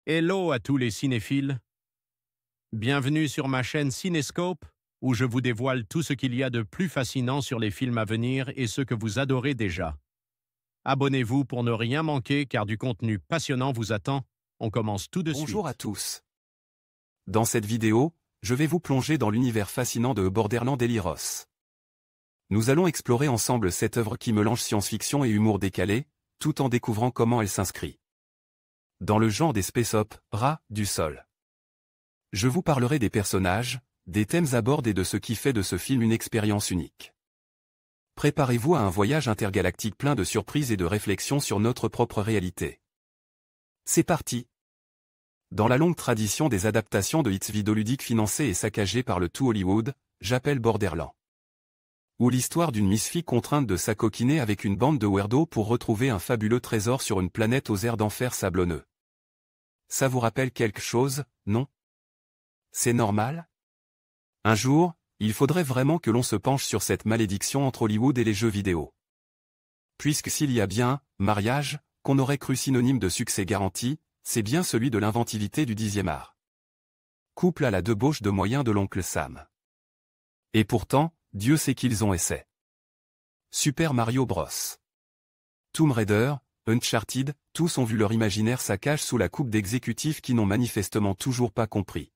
Hello à tous les cinéphiles. Bienvenue sur ma chaîne Cinescope, où je vous dévoile tout ce qu'il y a de plus fascinant sur les films à venir et ceux que vous adorez déjà. Abonnez-vous pour ne rien manquer car du contenu passionnant vous attend. On commence tout de suite. Bonjour à tous. Dans cette vidéo, je vais vous plonger dans l'univers fascinant de Borderlands d'Elyros. Nous allons explorer ensemble cette œuvre qui mélange science-fiction et humour décalé, tout en découvrant comment elle s'inscrit dans le genre des space-opera du sol. Je vous parlerai des personnages, des thèmes abordés et de ce qui fait de ce film une expérience unique. Préparez-vous à un voyage intergalactique plein de surprises et de réflexions sur notre propre réalité. C'est parti! Dans la longue tradition des adaptations de hits vidéoludiques financées et saccagées par le tout Hollywood, j'appelle Borderlands. Ou l'histoire d'une Miss Fille contrainte de s'acoquiner avec une bande de weirdos pour retrouver un fabuleux trésor sur une planète aux airs d'enfer sablonneux. Ça vous rappelle quelque chose, non? C'est normal? Un jour, il faudrait vraiment que l'on se penche sur cette malédiction entre Hollywood et les jeux vidéo. Puisque s'il y a bien, mariage, qu'on aurait cru synonyme de succès garanti, c'est bien celui de l'inventivité du 10e art. Couple à la débauche de moyens de l'oncle Sam. Et pourtant, Dieu sait qu'ils ont essayé. Super Mario Bros. Tomb Raider, Uncharted, tous ont vu leur imaginaire saccage sous la coupe d'exécutifs qui n'ont manifestement toujours pas compris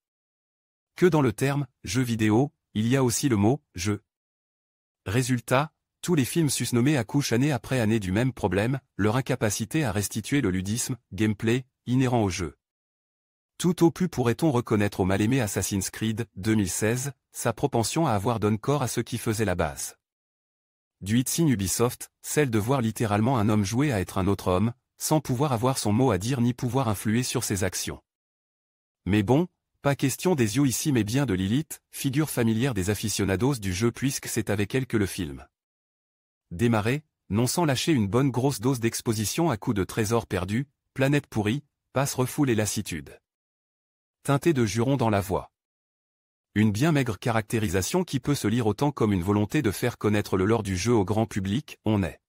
que dans le terme « jeu vidéo », il y a aussi le mot « jeu ». Résultat, tous les films susnommés accouchent année après année du même problème, leur incapacité à restituer le ludisme, gameplay, inhérent au jeu. Tout au plus pourrait-on reconnaître au mal-aimé Assassin's Creed 2016, sa propension à avoir donné corps à ce qui faisait la base du hit-signe Ubisoft, celle de voir littéralement un homme jouer à être un autre homme, sans pouvoir avoir son mot à dire ni pouvoir influer sur ses actions. Mais bon, pas question des yeux ici mais bien de Lilith, figure familière des aficionados du jeu puisque c'est avec elle que le film démarrait, non sans lâcher une bonne grosse dose d'exposition à coups de trésors perdus, planète pourrie, passe refoule et lassitude. Teinté de jurons dans la voix. Une bien maigre caractérisation qui peut se lire autant comme une volonté de faire connaître le lore du jeu au grand public, on est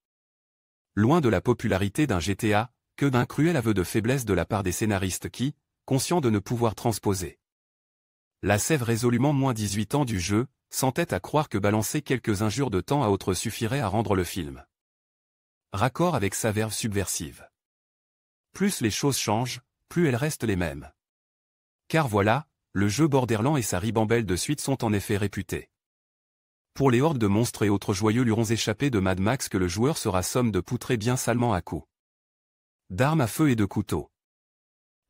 loin de la popularité d'un GTA, que d'un cruel aveu de faiblesse de la part des scénaristes qui, conscients de ne pouvoir transposer la sève résolument moins 18 ans du jeu, s'entêtent à croire que balancer quelques injures de temps à autre suffirait à rendre le film raccord avec sa verve subversive. Plus les choses changent, plus elles restent les mêmes. Car voilà, le jeu Borderlands et sa ribambelle de suite sont en effet réputés pour les hordes de monstres et autres joyeux lurons échappés de Mad Max que le joueur sera somme de poutrer bien salement à coups d'armes à feu et de couteaux.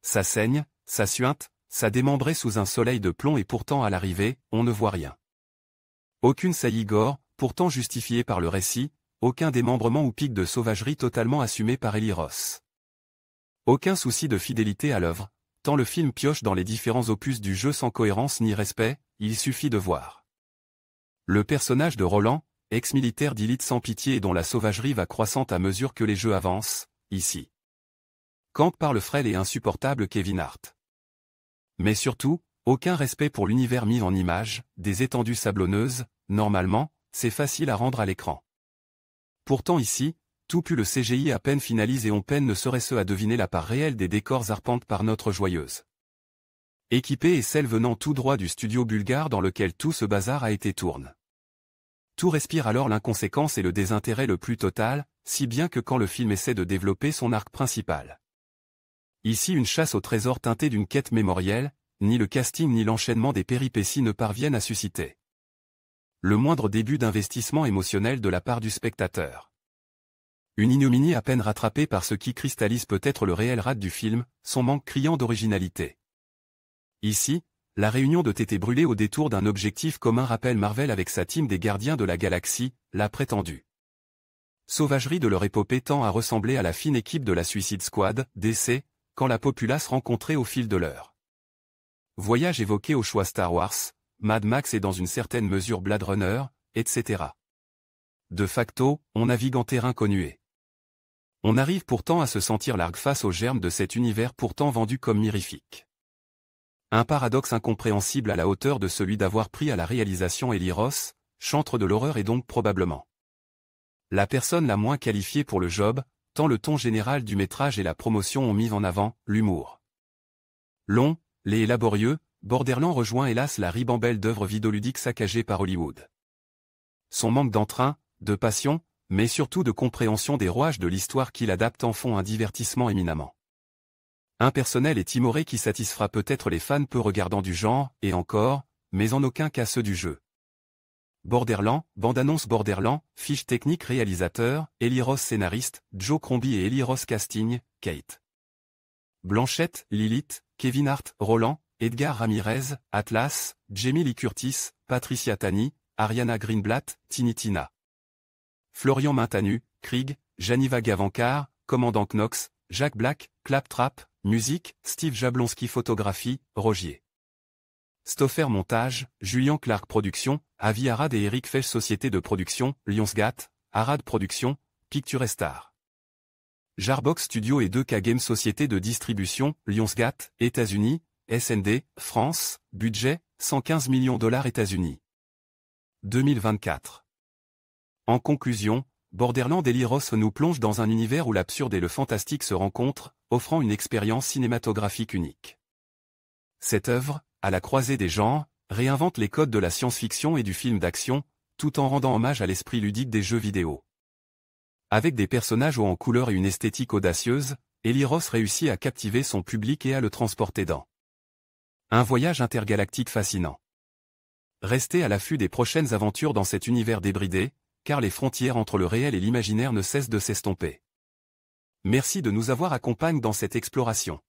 Ça saigne, ça suinte, ça démembré sous un soleil de plomb et pourtant à l'arrivée, on ne voit rien. Aucune saillie gore, pourtant justifiée par le récit, aucun démembrement ou pic de sauvagerie totalement assumé par Elyros. Aucun souci de fidélité à l'œuvre, tant le film pioche dans les différents opus du jeu sans cohérence ni respect, il suffit de voir le personnage de Roland, ex-militaire d'élite sans pitié et dont la sauvagerie va croissant à mesure que les jeux avancent, ici. Campe par le frêle et insupportable Kevin Hart. Mais surtout, aucun respect pour l'univers mis en image, des étendues sablonneuses, normalement, c'est facile à rendre à l'écran. Pourtant ici, tout pue le CGI à peine finalise et on peine ne serait-ce à deviner la part réelle des décors arpentés par notre joyeuse équipée et celle venant tout droit du studio bulgare dans lequel tout ce bazar a été tourné. Tout respire alors l'inconséquence et le désintérêt le plus total, si bien que quand le film essaie de développer son arc principal. Ici une chasse au trésor teintée d'une quête mémorielle, ni le casting ni l'enchaînement des péripéties ne parviennent à susciter le moindre début d'investissement émotionnel de la part du spectateur. Une ignominie à peine rattrapée par ce qui cristallise peut-être le réel rate du film, son manque criant d'originalité. Ici, la réunion de tétés brûlés au détour d'un objectif commun rappelle Marvel avec sa team des Gardiens de la Galaxie, la prétendue sauvagerie de leur épopée tend à ressembler à la fine équipe de la Suicide Squad, DC, quand la populace rencontrée au fil de leur voyage évoqué au choix Star Wars, Mad Max et dans une certaine mesure Blade Runner, etc. De facto, on navigue en terrain connué. On arrive pourtant à se sentir largue face aux germes de cet univers pourtant vendu comme mirifique. Un paradoxe incompréhensible à la hauteur de celui d'avoir pris à la réalisation Elyros, chantre de l'horreur et donc probablement la personne la moins qualifiée pour le job, tant le ton général du métrage et la promotion ont mis en avant l'humour Long, laid et laborieux, Borderlands rejoint hélas la ribambelle d'œuvres vidéoludiques saccagées par Hollywood. Son manque d'entrain, de passion, mais surtout de compréhension des rouages de l'histoire qu'il adapte en font un divertissement éminemment impersonnel et timoré qui satisfera peut-être les fans peu regardants du genre, et encore, mais en aucun cas ceux du jeu. Borderlands, bande-annonce Borderlands, fiche technique réalisateur, Eli Roth scénariste, Joe Crombie et Eli Roth casting, Kate Blanchett, Lilith, Kevin Hart, Roland, Edgar Ramirez, Atlas, Jamie Lee Curtis, Patricia Tani, Ariana Greenblatt, Tina. Florian Maintenu, Krieg, Janiva Gavankar, Commandant Knox, Jack Black, Claptrap, musique, Steve Jablonski photographie, Rogier Stoffer montage, Julian Clark production, Avi Arad et Eric Fesch société de production, Lionsgate, Arad production, Picturestar. Jarbox Studio et 2K Games société de distribution, Lionsgate, États-Unis, SND, France, budget, 115 millions $ États-Unis. 2024. En conclusion, Borderlands Eli Roth nous plonge dans un univers où l'absurde et le fantastique se rencontrent, offrant une expérience cinématographique unique. Cette œuvre, à la croisée des genres, réinvente les codes de la science-fiction et du film d'action, tout en rendant hommage à l'esprit ludique des jeux vidéo. Avec des personnages hauts en couleur et une esthétique audacieuse, Eli Roth réussit à captiver son public et à le transporter dans un voyage intergalactique fascinant. Restez à l'affût des prochaines aventures dans cet univers débridé, car les frontières entre le réel et l'imaginaire ne cessent de s'estomper. Merci de nous avoir accompagnés dans cette exploration.